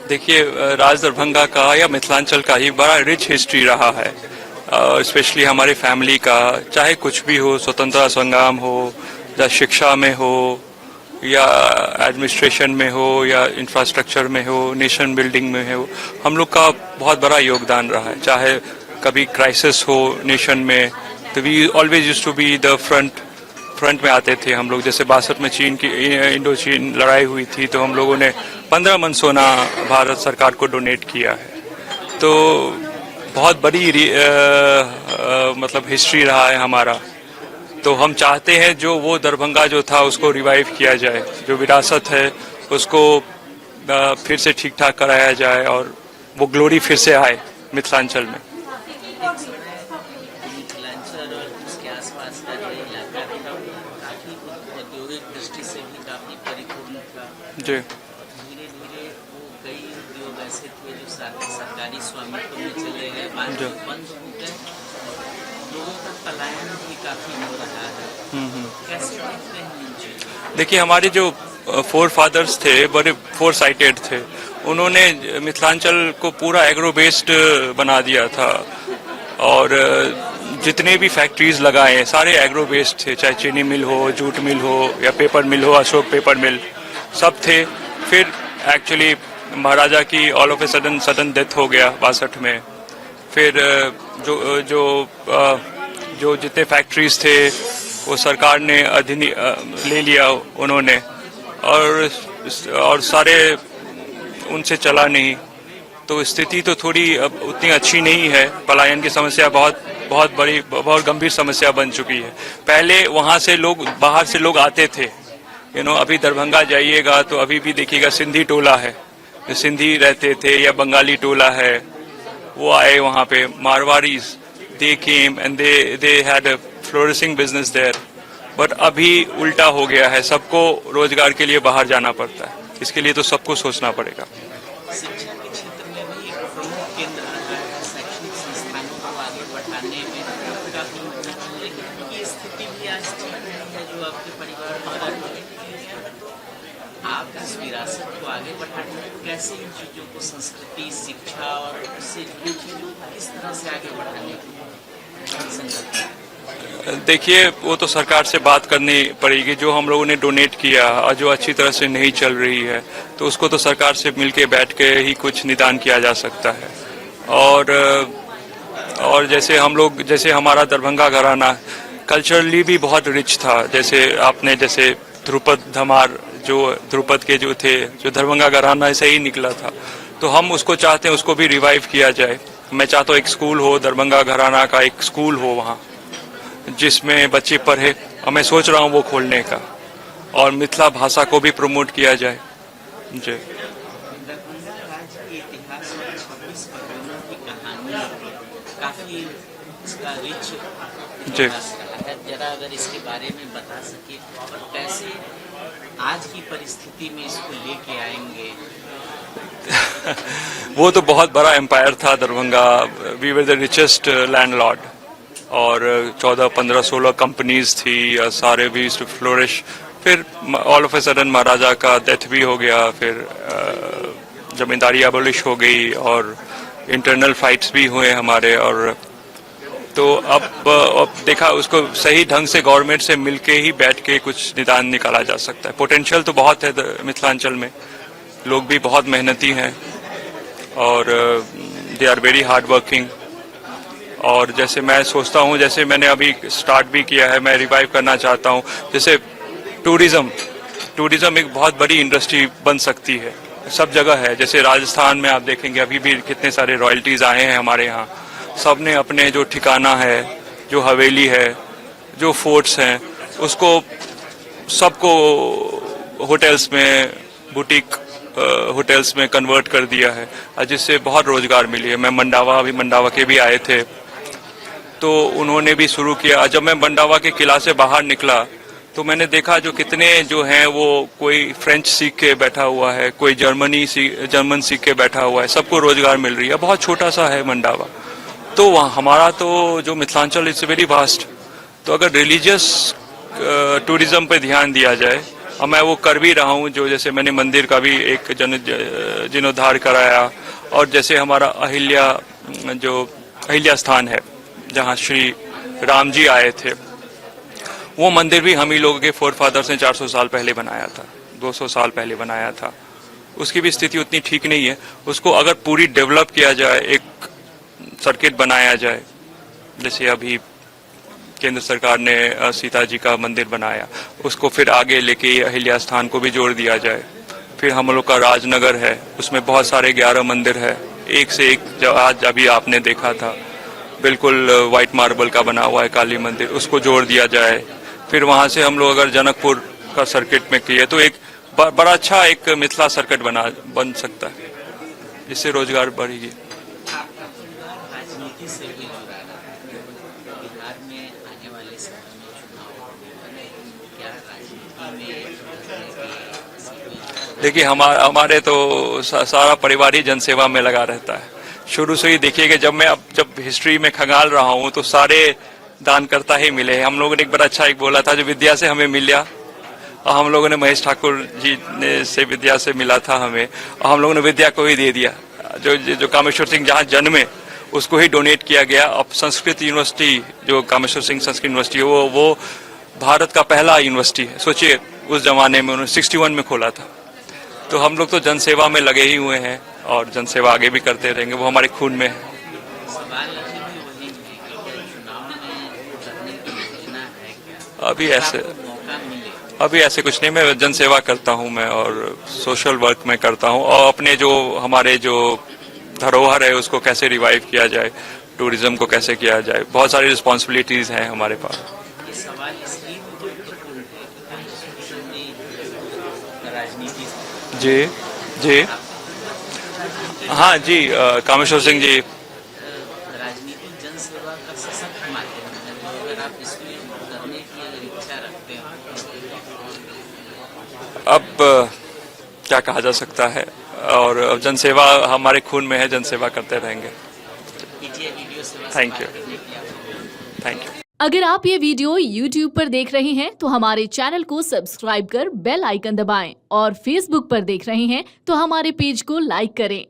देखिए, राज दरभंगा का या मिथिलांचल का ही बड़ा रिच हिस्ट्री रहा है। स्पेशली हमारे फैमिली का, चाहे कुछ भी हो, स्वतंत्रता संग्राम हो या शिक्षा में हो या एडमिनिस्ट्रेशन में हो या इंफ्रास्ट्रक्चर में हो, नेशन बिल्डिंग में हो, हम लोग का बहुत बड़ा योगदान रहा है। चाहे कभी क्राइसिस हो नेशन में, तो we always used to be the front में आते थे हम लोग। जैसे 62 में चीन की इंडो चीन लड़ाई हुई थी, तो हम लोगों ने 15 मन सोना भारत सरकार को डोनेट किया है। तो बहुत बड़ी मतलब हिस्ट्री रहा है हमारा। तो हम चाहते हैं जो वो दरभंगा जो था उसको रिवाइव किया जाए, जो विरासत है उसको फिर से ठीक ठाक कराया जाए और वो ग्लोरी फिर से आए मिथिलांचल में। मिथिलांचल और उसके आसपास का जो इलाका था काफी औद्योगिक दृष्टि से भी काफी परिपूर्ण था। जी। धीरे धीरे वो कई उद्योग ऐसे थे जो सरकारी स्वामित्व में चले गए, बाद में बंद हो गए। लोगों का पलायन भी काफी हो रहा है। कैसे देखते हैं इन चीजों? देखिए, हमारे जो फोर फादर्स थे, बड़े फोर साइटेड थे, उन्होंने मिथिलांचल को पूरा एग्रो बेस्ड बना दिया था। और जितने भी फैक्ट्रीज लगाए सारे एग्रो बेस्ड थे, चाहे चीनी मिल हो, जूट मिल हो या पेपर मिल हो, अशोक पेपर मिल, सब थे। फिर एक्चुअली महाराजा की all of a sudden death हो गया 62 में। फिर जो जितने फैक्ट्रीज थे वो सरकार ने ले लिया उन्होंने, और सारे उनसे चला नहीं। तो स्थिति तो थोड़ी अब उतनी अच्छी नहीं है। पलायन की समस्या बहुत बड़ी, बहुत गंभीर समस्या बन चुकी है। पहले वहाँ से लोग, बाहर से लोग आते थे, अभी दरभंगा जाइएगा तो अभी भी देखिएगा सिंधी टोला है, सिंधी रहते थे, या बंगाली टोला है, वो आए वहाँ पे। Marwaris, they came and they had a flourishing business there. But अभी उल्टा हो गया है, सबको रोजगार के लिए बाहर जाना पड़ता है। इसके लिए तो सबको सोचना पड़ेगा। शिक्षा के क्षेत्र में भी एक प्रमुख केंद्र रहा है, शैक्षणिक संस्थानों को आगे बढ़ाने में काफी मदद, लेकिन उनकी स्थिति भी आज ठीक नहीं है जो आपके परिवार द्वारा है। आप इस विरासत को आगे बढ़ाने में कैसे इन चीजों को, संस्कृति, शिक्षा और उससे जुड़ी चीजों को किस तरह से आगे बढ़ाने की संकल्प है? देखिए, वो तो सरकार से बात करनी पड़ेगी। जो हम लोगों ने डोनेट किया और जो अच्छी तरह से नहीं चल रही है, तो उसको तो सरकार से मिलके बैठ के ही कुछ निदान किया जा सकता है। और जैसे हम लोग, जैसे हमारा दरभंगा घराना कल्चरली भी बहुत रिच था। जैसे ध्रुपद धमार, जो ध्रुपद के जो थे, जो दरभंगा घराना से ही निकला था, तो हम उसको चाहते हैं उसको भी रिवाइव किया जाए। मैं चाहता हूँ एक स्कूल हो, दरभंगा घराना का एक स्कूल हो वहाँ, जिसमें बच्चे पढ़े, और मैं सोच रहा हूँ वो खोलने का, और मिथिला भाषा को भी प्रमोट किया जाए। जी। दरभंगा राज्य के इतिहास और 26 परगनों की कहानी काफी इसका रिच इतिहास रहा है। जरा अगर इसके बारे में बता सके और कैसे आज की परिस्थिति में इसको लेके आएंगे। वो तो बहुत बड़ा एम्पायर था Darbhanga. We were the richest landlord, और 14, 15, 16 कंपनीज थी, सारे वी यूज्ड टू फ्लोरिश। फिर all of a sudden maharaja का डेथ भी हो गया, फिर जमींदारी एबोलिश हो गई, और इंटरनल फाइट्स भी हुए हमारे। और तो अब देखा, उसको सही ढंग से गवर्नमेंट से मिलके ही बैठ के कुछ निदान निकाला जा सकता है। पोटेंशियल तो बहुत है मिथिलांचल में, लोग भी बहुत मेहनती हैं, और they are very hard working. और जैसे मैं सोचता हूँ, जैसे मैंने अभी स्टार्ट भी किया है, मैं रिवाइव करना चाहता हूँ। जैसे टूरिज्म एक बहुत बड़ी इंडस्ट्री बन सकती है, सब जगह है। जैसे राजस्थान में आप देखेंगे अभी भी कितने सारे रॉयल्टीज आए हैं हमारे यहाँ। सब ने अपने जो ठिकाना है, जो हवेली है, जो फोर्ट्स हैं, उसको सबको होटल्स में, बुटीक होटल्स में कन्वर्ट कर दिया है, जिससे बहुत रोजगार मिली है। मैं मंडावा के भी आए थे, तो उन्होंने भी शुरू किया। जब मैं मंडावा के किला से बाहर निकला, तो मैंने देखा जो कितने जो हैं, वो कोई फ्रेंच सीख के बैठा हुआ है, कोई जर्मन सीख के बैठा हुआ है, सबको रोजगार मिल रही है। बहुत छोटा सा है मंडावा। तो वहाँ हमारा तो जो मिथिलांचल इट्स वेरी वास्ट। तो अगर रिलीजियस टूरिज्म पे ध्यान दिया जाए, और मैं वो कर भी रहा हूँ। जो जैसे मैंने मंदिर का भी एक जीर्णोद्धार कराया, और जैसे हमारा अहिल्या स्थान है जहाँ श्री राम जी आए थे, वो मंदिर भी हम ही लोगों के फोर फादर्स ने 400 साल पहले बनाया था, 200 साल पहले बनाया था। उसकी भी स्थिति उतनी ठीक नहीं है। उसको अगर पूरी डेवलप किया जाए, एक सर्किट बनाया जाए, जैसे अभी केंद्र सरकार ने सीता जी का मंदिर बनाया, उसको फिर आगे लेके अहिल्या स्थान को भी जोड़ दिया जाए। फिर हम लोग का राजनगर है, उसमें बहुत सारे 11 मंदिर है, एक से एक। जो आज अभी आपने देखा था, बिल्कुल वाइट मार्बल का बना हुआ है काली मंदिर, उसको जोड़ दिया जाए। फिर वहां से हम लोग अगर जनकपुर का सर्किट में किए तो एक बड़ा अच्छा एक मिथिला सर्किट बन सकता है, इससे रोजगार बढ़ेगी। आपका परिवार राजनीति से भी जुड़ा है। बिहार में आने वाले समय में चुनाव होने, क्या राजनीति में देखिए, हमारे तो सारा परिवार ही जनसेवा में लगा रहता है। शुरू से ही देखिए कि जब हिस्ट्री में खंगाल रहा हूँ तो सारे दान करता ही मिले। हम लोगों ने एक बड़ा अच्छा एक बोला था, जो विद्या से हमें मिला, और हम लोगों ने महेश ठाकुर जी ने से विद्या से मिला था हमें, और हम लोगों ने विद्या को ही दे दिया। जो कामेश्वर सिंह जहाँ जन्मे उसको ही डोनेट किया गया। अब संस्कृत यूनिवर्सिटी, जो कामेश्वर सिंह संस्कृत यूनिवर्सिटी है, वो भारत का पहला यूनिवर्सिटी है। सोचिए, उस जमाने में उन्होंने 61 में खोला था। तो हम लोग तो जनसेवा में लगे ही हुए हैं, और जनसेवा आगे भी करते रहेंगे, वो हमारे खून में है। सवाल अभी भी वही है कि चुनाव में करने की योजना है क्या? अभी ऐसे कुछ नहीं। मैं जनसेवा करता हूँ मैं, और सोशल वर्क में करता हूँ, और अपने हमारे जो धरोहर है उसको कैसे रिवाइव किया जाए, टूरिज्म को कैसे किया जाए, बहुत सारी रिस्पॉन्सिबिलिटीज हैं हमारे पास। ये सवाल इसलिए भी महत्वपूर्ण है कि राजनीति जी हाँ जी, कामेश्वर सिंह जी। राजनीति जनसेवा का सशक्त माध्यम है, तो अगर आप इसमें करने की अगर इच्छा रखते हो, अब क्या कहा जा सकता है, और अब जनसेवा हमारे खून में है, जनसेवा करते रहेंगे। वीडियो सेवा थैंक यू। अगर आप ये वीडियो YouTube पर देख रहे हैं तो हमारे चैनल को सब्सक्राइब कर बेल आइकन दबाएं, और Facebook पर देख रहे हैं तो हमारे पेज को लाइक करें।